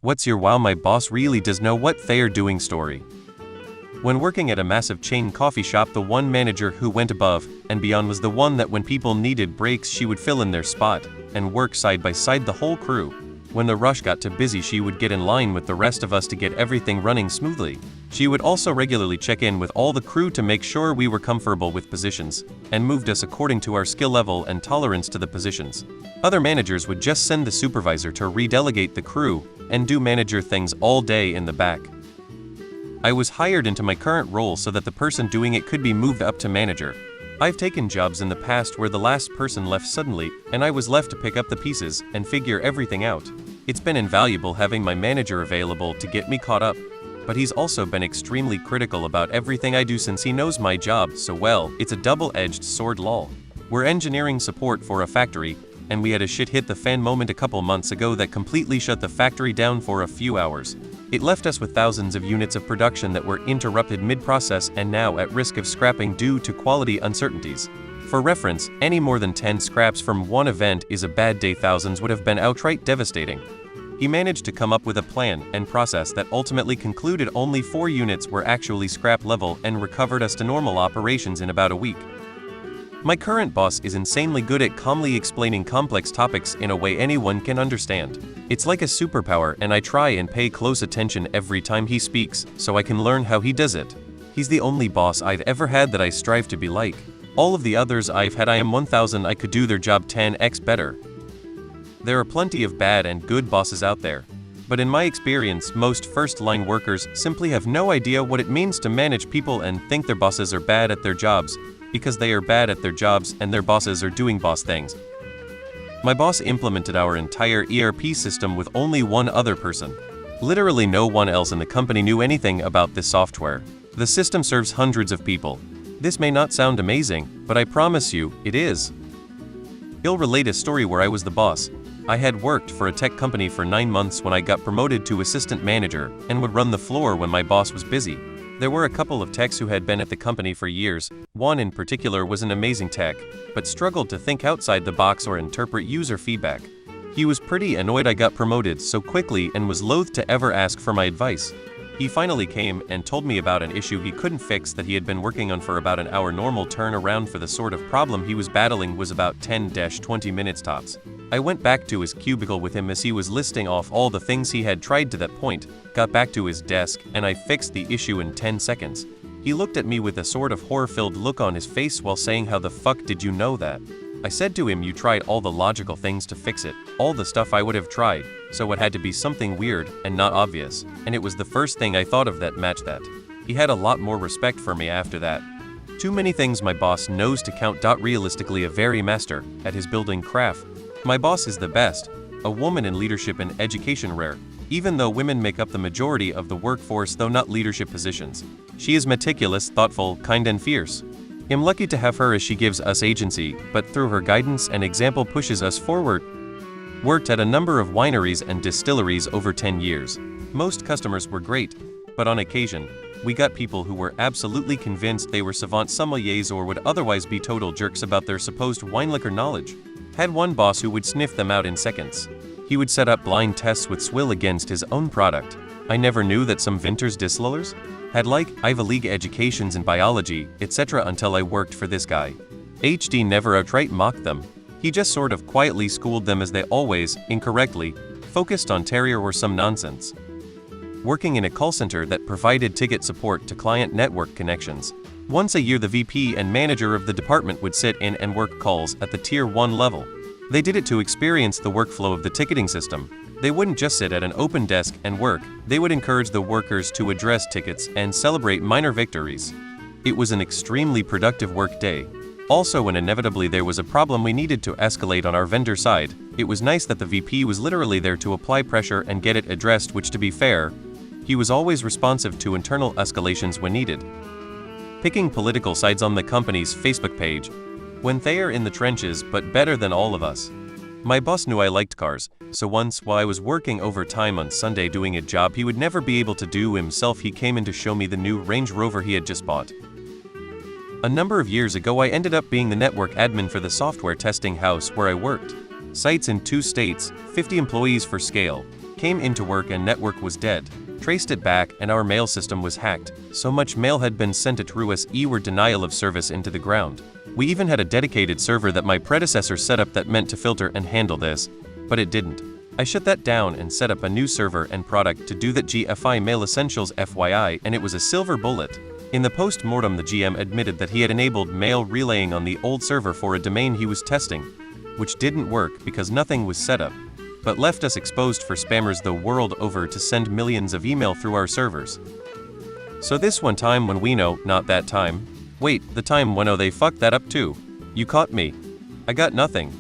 What's your wow my boss really does know what they're doing story? When working at a massive chain coffee shop, the one manager who went above and beyond was the one that when people needed breaks she would fill in their spot and work side by side the whole crew. When the rush got too busy she would get in line with the rest of us to get everything running smoothly. She would also regularly check in with all the crew to make sure we were comfortable with positions, and moved us according to our skill level and tolerance to the positions. Other managers would just send the supervisor to redelegate the crew and do manager things all day in the back. I was hired into my current role so that the person doing it could be moved up to manager. I've taken jobs in the past where the last person left suddenly and I was left to pick up the pieces and figure everything out. It's been invaluable having my manager available to get me caught up, but he's also been extremely critical about everything I do since he knows my job so well. It's a double-edged sword lol. We're engineering support for a factory, and we had a shit hit the fan moment a couple months ago that completely shut the factory down for a few hours. It left us with thousands of units of production that were interrupted mid-process and now at risk of scrapping due to quality uncertainties. For reference, any more than 10 scraps from one event is a bad day. Thousands would have been outright devastating. He managed to come up with a plan and process that ultimately concluded only 4 units were actually scrap level and recovered us to normal operations in about a week. My current boss is insanely good at calmly explaining complex topics in a way anyone can understand. It's like a superpower, and I try and pay close attention every time he speaks so I can learn how he does it. He's the only boss I've ever had that I strive to be like. All of the others I've had I am 1000 I could do their job 10x better. There are plenty of bad and good bosses out there, but in my experience most first-line workers simply have no idea what it means to manage people and think their bosses are bad at their jobs because they are bad at their jobs and their bosses are doing boss things. My boss implemented our entire ERP system with only one other person. Literally no one else in the company knew anything about this software. The system serves hundreds of people. This may not sound amazing, but I promise you, it is. I'll relate a story where I was the boss. I had worked for a tech company for 9 months when I got promoted to assistant manager and would run the floor when my boss was busy. There were a couple of techs who had been at the company for years. One in particular was an amazing tech, but struggled to think outside the box or interpret user feedback. He was pretty annoyed I got promoted so quickly and was loath to ever ask for my advice. He finally came and told me about an issue he couldn't fix that he had been working on for about an hour. Normal turnaround for the sort of problem he was battling was about 10-20 minutes tops. I went back to his cubicle with him as he was listing off all the things he had tried to that point, got back to his desk, and I fixed the issue in 10 seconds. He looked at me with a sort of horror-filled look on his face while saying, "How the fuck did you know that?" I said to him, "You tried all the logical things to fix it, all the stuff I would have tried, so it had to be something weird and not obvious, and it was the first thing I thought of that matched that." He had a lot more respect for me after that. Too many things my boss knows to count. Realistically a very master at his building craft. My boss is the best, a woman in leadership and education rare, even though women make up the majority of the workforce though not leadership positions. She is meticulous, thoughtful, kind and fierce. I'm lucky to have her as she gives us agency, but through her guidance and example pushes us forward. Worked at a number of wineries and distilleries over 10 years. Most customers were great, but on occasion, we got people who were absolutely convinced they were savant sommeliers or would otherwise be total jerks about their supposed wine liquor knowledge. Had one boss who would sniff them out in seconds. He would set up blind tests with swill against his own product. I never knew that some Vinters distillers had like Ivy League educations in biology, etc. until I worked for this guy. HD never outright mocked them. He just sort of quietly schooled them as they always, incorrectly, focused on Terrier or some nonsense. Working in a call center that provided ticket support to client network connections. Once a year the VP and manager of the department would sit in and work calls at the Tier 1 level. They did it to experience the workflow of the ticketing system. They wouldn't just sit at an open desk and work, they would encourage the workers to address tickets and celebrate minor victories. It was an extremely productive work day. Also, when inevitably there was a problem we needed to escalate on our vendor side, it was nice that the VP was literally there to apply pressure and get it addressed, which to be fair, he was always responsive to internal escalations when needed. Picking political sides on the company's Facebook page. When they are in the trenches, but better than all of us. My boss knew I liked cars, so once while I was working overtime on Sunday doing a job he would never be able to do himself, he came in to show me the new Range Rover he had just bought. A number of years ago I ended up being the network admin for the software testing house where I worked. Sites in 2 states, 50 employees for scale. came into work and network was dead. Traced it back and our mail system was hacked. So much mail had been sent at RUS were denial of service into the ground. We even had a dedicated server that my predecessor set up that meant to filter and handle this, but it didn't. I shut that down and set up a new server and product to do that. GFI Mail Essentials FYI, and it was a silver bullet. In the post-mortem, the GM admitted that he had enabled mail relaying on the old server for a domain he was testing, which didn't work because nothing was set up, but left us exposed for spammers the world over to send millions of email through our servers. So this one time when we know, not that time. Wait, the time when they fucked that up too. You caught me. I got nothing.